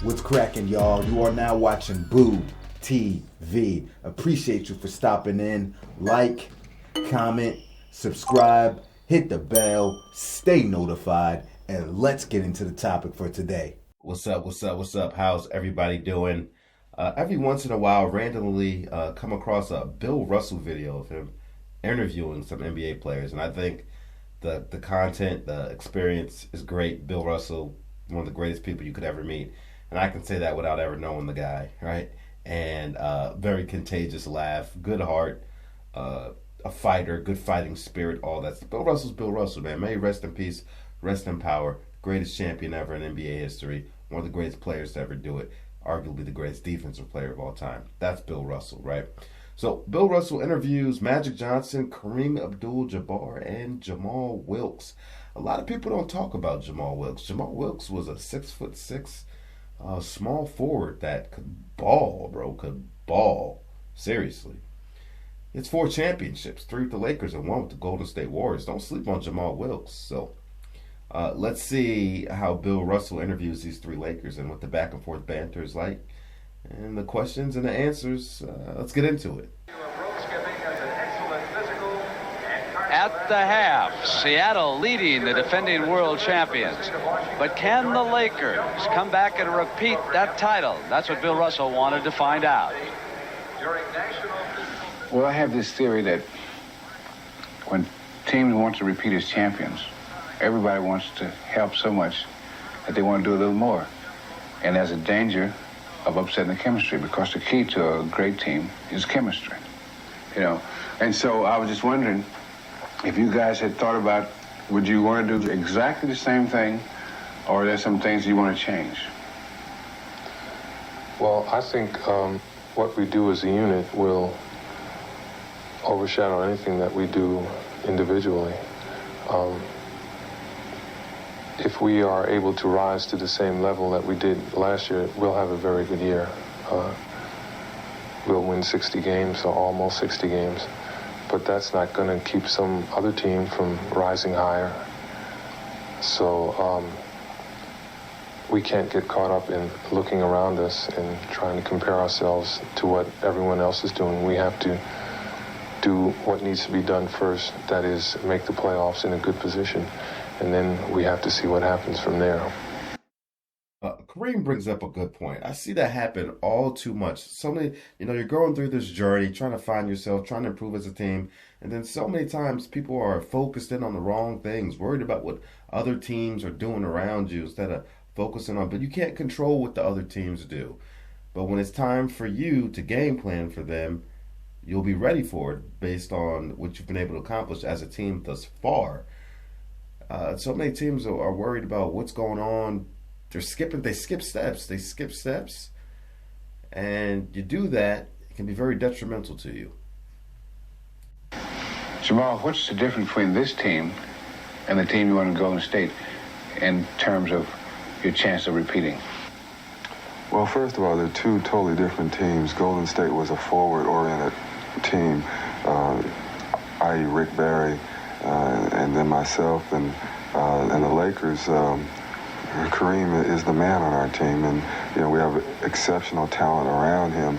What's cracking, y'all? You are now watching Boo TV. Appreciate you for stopping in. Like, comment, subscribe, hit the bell, stay notified, and let's get into the topic for today. What's up? How's everybody doing? Every once in a while, randomly come across a Bill Russell video of him interviewing some NBA players, and I think the content, the experience is great. Bill Russell, one of the greatest people you could ever meet, and I can say that without ever knowing the guy, right? And very contagious laugh, good heart, a fighter, good fighting spirit, all that. Bill Russell's Bill Russell, man. May he rest in peace, rest in power. Greatest champion ever in NBA history. One of the greatest players to ever do it. Arguably the greatest defensive player of all time. That's Bill Russell, right? So Bill Russell interviews Magic Johnson, Kareem Abdul-Jabbar, and Jamaal Wilkes. A lot of people don't talk about Jamaal Wilkes. Jamaal Wilkes was a 6'6", small forward that could ball, bro. Could ball. Seriously. It's 4 championships, 3 with the Lakers and 1 with the Golden State Warriors. Don't sleep on Jamaal Wilkes. So let's see how Bill Russell interviews these 3 Lakers and what the back and forth banter is like. And the questions and the answers, let's get into it. At the half, Seattle leading the defending world champions. But can the Lakers come back and repeat that title? That's what Bill Russell wanted to find out. Well, I have this theory that when teams want to repeat as champions, everybody wants to help so much that they want to do a little more. And there's a danger of upsetting the chemistry, because the key to a great team is chemistry, you know. And so I was just wondering if you guys had thought about, would you want to do exactly the same thing, or are there some things you want to change? Well, I think what we do as a unit will overshadow anything that we do individually. If we are able to rise to the same level that we did last year, we'll have a very good year. We'll win 60 games, or almost 60 games. But that's not going to keep some other team from rising higher. So we can't get caught up in looking around us and trying to compare ourselves to what everyone else is doing. We have to do what needs to be done first, that is, make the playoffs in a good position. And then we have to see what happens from there. Kareem brings up a good point. I see that happen all too much. So many, you're going through this journey, trying to find yourself, trying to improve as a team. And then so many times people are focused in on the wrong things, worried about what other teams are doing around you instead of focusing on, but you can't control what the other teams do. But when it's time for you to game plan for them, you'll be ready for it based on what you've been able to accomplish as a team thus far. So many teams are worried about what's going on. They skip steps. And you do that, it can be very detrimental to you. Jamaal, what's the difference between this team and the team you want to go in State in terms of your chance of repeating? Well, first of all, they're 2 totally different teams. Golden State was a forward-oriented team, i.e. Rick Barry, and then myself, and the Lakers. Kareem is the man on our team, and we have exceptional talent around him.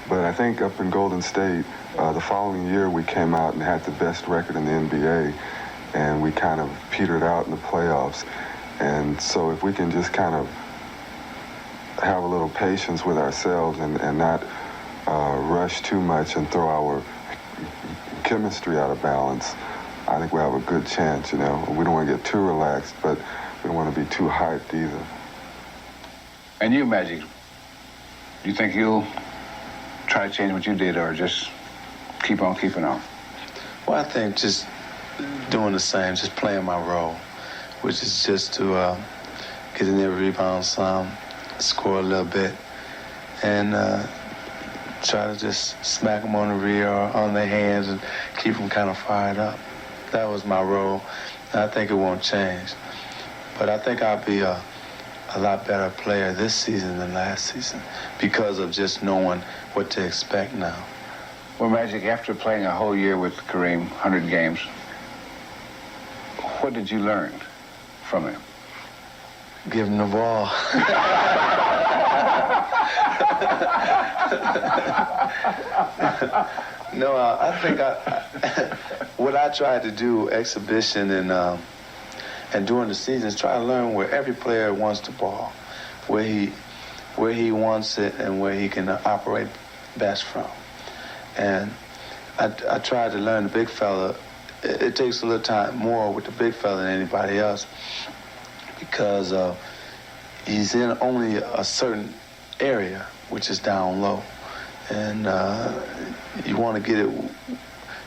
But I think up in Golden State, the following year we came out and had the best record in the NBA, and we kind of petered out in the playoffs. And so if we can just kind of have a little patience with ourselves and not rush too much and throw our chemistry out of balance, I think we'll have a good chance, We don't want to get too relaxed, but we don't want to be too hyped either. And you, Magic, do you think you'll try to change what you did, or just keep on keeping on? Well, I think just doing the same, just playing my role, which is just to get in there, rebound some, score a little bit, and try to just smack them on the rear or on their hands and keep them kind of fired up. That was my role, and I think it won't change. But I think I'll be a lot better player this season than last season because of just knowing what to expect now. Well, Magic, after playing a whole year with Kareem, 100 games, what did you learn from him? Give him the ball. No, I think what I tried to do exhibition and during the season is try to learn where every player wants the ball, where he wants it and where he can operate best from. And I tried to learn the big fella. It takes a little time more with the big fella than anybody else because he's in only a certain area, which is down low. And you want to get it.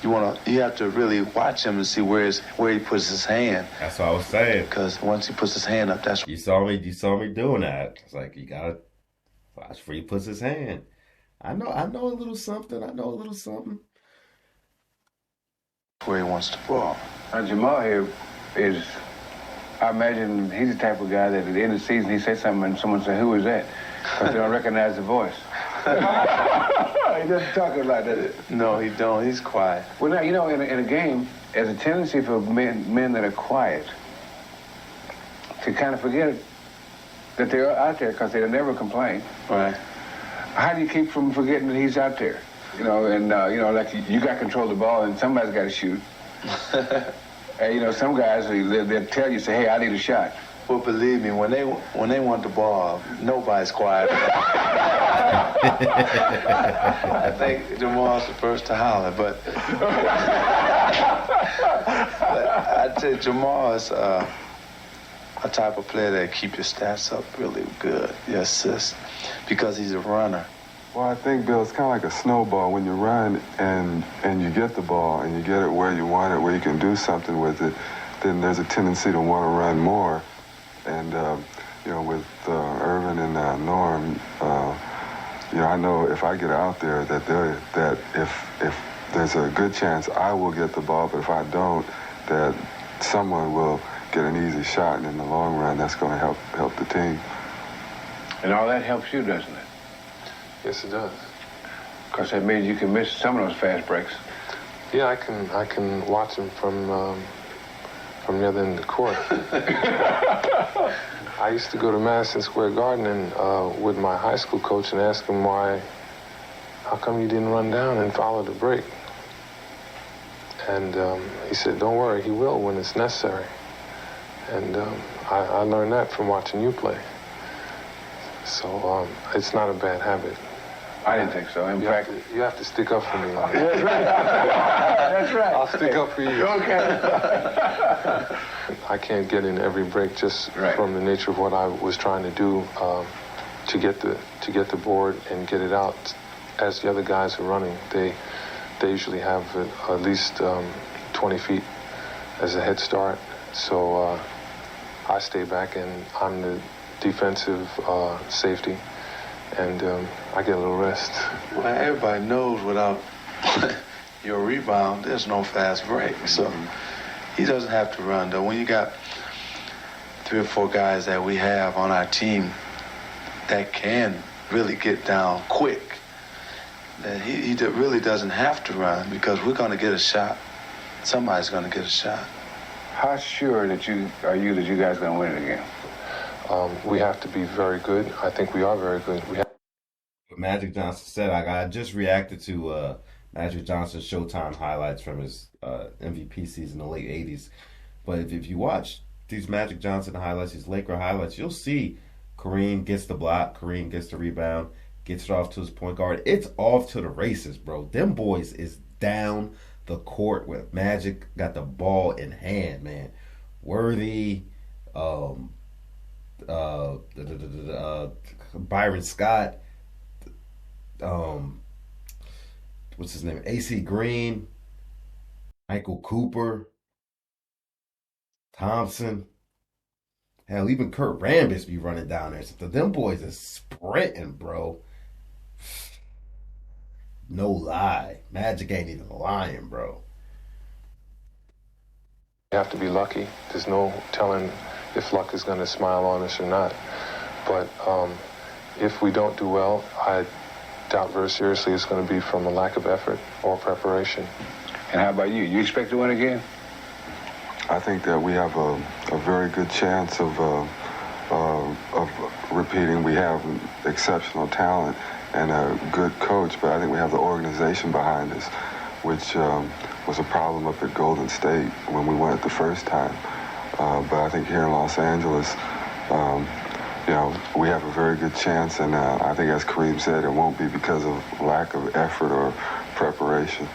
You have to really watch him and see where he puts his hand. That's what I was saying. Because once he puts his hand up, that's you saw me doing that. It's like you gotta watch where he puts his hand. I know a little something. where he wants the ball. Jamal here is, I imagine he's the type of guy that at the end of the season he says something and someone says, "Who is that?" Because they don't recognize the voice. He doesn't talk a lot, does it? No, he don't. He's quiet. Well, now, you know, in a game, there's a tendency for men that are quiet to kind of forget that they're out there because they'll never complain. Right. How do you keep from forgetting that he's out there? You know, and, you know, like you got control of the ball and somebody's got to shoot. And, you know, some guys, they'll tell you, say, "Hey, I need a shot." Well, believe me, when they want the ball, nobody's quiet. I think Jamal's the first to holler, but I'd say Jamal is a type of player that keep your stats up really good, your assists, because he's a runner. Well, I think, Bill, it's kind of like a snowball. When you run and you get the ball and you get it where you want it, where you can do something with it, then there's a tendency to want to run more. And, you know, with Irvin and Norm, you know, I know if I get out there that if there's a good chance I will get the ball, but if I don't, that someone will get an easy shot, and in the long run, that's going to help the team. And all that helps you, doesn't it? Yes, it does. Because that means you can miss some of those fast breaks. Yeah, I can watch him from the other end of the court. I used to go to Madison Square Garden and with my high school coach and ask him how come you didn't run down and follow the break? And he said, "Don't worry, he will when it's necessary." And I learned that from watching you play. So it's not a bad habit. I didn't think so. In fact, you have to stick up for me. That's right. That's right. I'll stick up for you. Okay. I can't get in every break just Right. from the nature of what I was trying to do to get the board and get it out. As the other guys are running, they usually have at least 20 feet as a head start. So I stay back and I'm the defensive safety, and I get a little rest. Well, everybody knows without your rebound, there's no fast break. So he doesn't have to run, though. When you got 3 or 4 guys that we have on our team that can really get down quick, that he really doesn't have to run because we're going to get a shot. Somebody's going to get a shot. How sure that you guys are going to win it again? We have to be very good. I think we are very good. What Magic Johnson said, I just reacted to Magic Johnson's Showtime highlights from his MVP season in the late 80s. But if you watch these Magic Johnson highlights, these Laker highlights, you'll see Kareem gets the block, Kareem gets the rebound, gets it off to his point guard. It's off to the races, bro. Them boys is down the court with Magic got the ball in hand, man. Worthy, Byron Scott, what's his name? AC Green, Michael Cooper, Thompson. Hell, even Kurt Rambis be running down there. So them boys is sprinting, bro. No lie. Magic ain't even lying, bro. You have to be lucky. There's no telling if luck is going to smile on us or not. But if we don't do well, I doubt very seriously it's going to be from a lack of effort or preparation. And how about you? You expect to win again? I think that we have a very good chance of of repeating. We have exceptional talent and a good coach, but I think we have the organization behind us, which was a problem up at Golden State when we went the first time. But I think here in Los Angeles, you know, we have a very good chance, and I think, as Kareem said, it won't be because of lack of effort or preparation.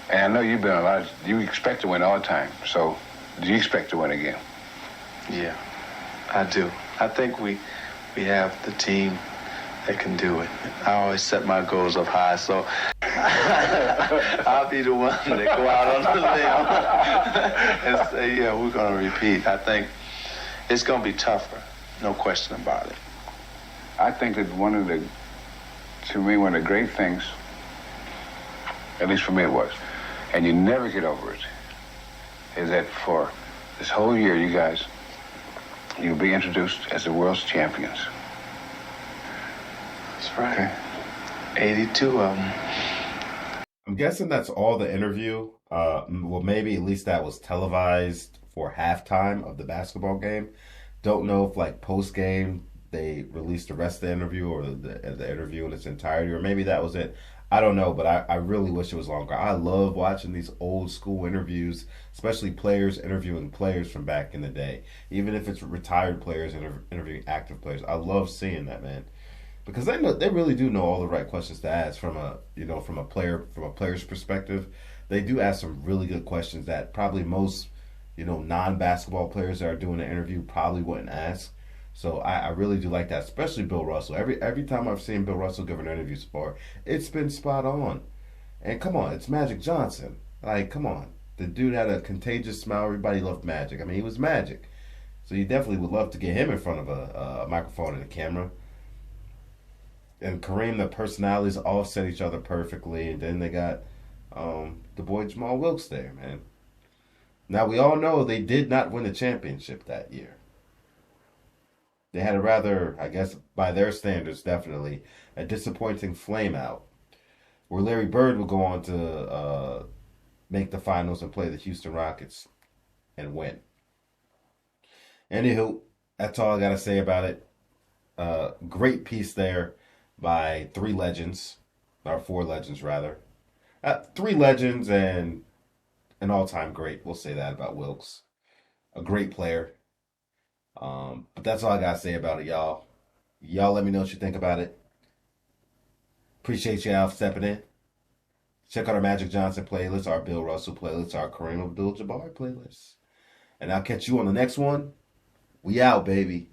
And I know you've been you expect to win all the time, so do you expect to win again? Yeah, I do. I think we have the team that can do it. I always set my goals up high, so I'll be the one that go out on the limb and say, yeah, we're going to repeat. I think it's going to be tougher, no question about it. I think that one of the great things, at least for me it was, and you never get over it, is that for this whole year, you guys, you'll be introduced as the world's champions. That's right. Okay. 82 of them. I'm guessing that's all the interview. Well, maybe at least that was televised for halftime of the basketball game. Don't know if, like, post game they released the rest of the interview, or the interview in its entirety, or maybe that was it. I don't know, but I really wish it was longer. I love watching these old school interviews, especially players interviewing players from back in the day. Even if it's retired players interviewing active players, I love seeing that, man, because they really do know all the right questions to ask from a player's perspective. They do ask some really good questions that probably most non-basketball players that are doing an interview probably wouldn't ask. So I really do like that, especially Bill Russell. Every time I've seen Bill Russell give an interview so far, it's been spot on. And come on, it's Magic Johnson. Like, come on. The dude had a contagious smile. Everybody loved Magic. I mean, he was Magic. So you definitely would love to get him in front of a microphone and a camera. And Kareem, the personalities offset each other perfectly. And then they got the boy Jamaal Wilkes there, man. Now, we all know they did not win the championship that year. They had a rather, I guess, by their standards, definitely, a disappointing flame out, where Larry Bird would go on to make the finals and play the Houston Rockets and win. Anywho, that's all I got to say about it. Great piece there by four legends, rather. Three legends and an all-time great. We'll say that about Wilkes. A great player. But that's all I gotta say about it, y'all. Y'all let me know what you think about it. Appreciate y'all stepping in. Check out our Magic Johnson playlist, our Bill Russell playlist, our Kareem Abdul-Jabbar playlist. And I'll catch you on the next one. We out, baby.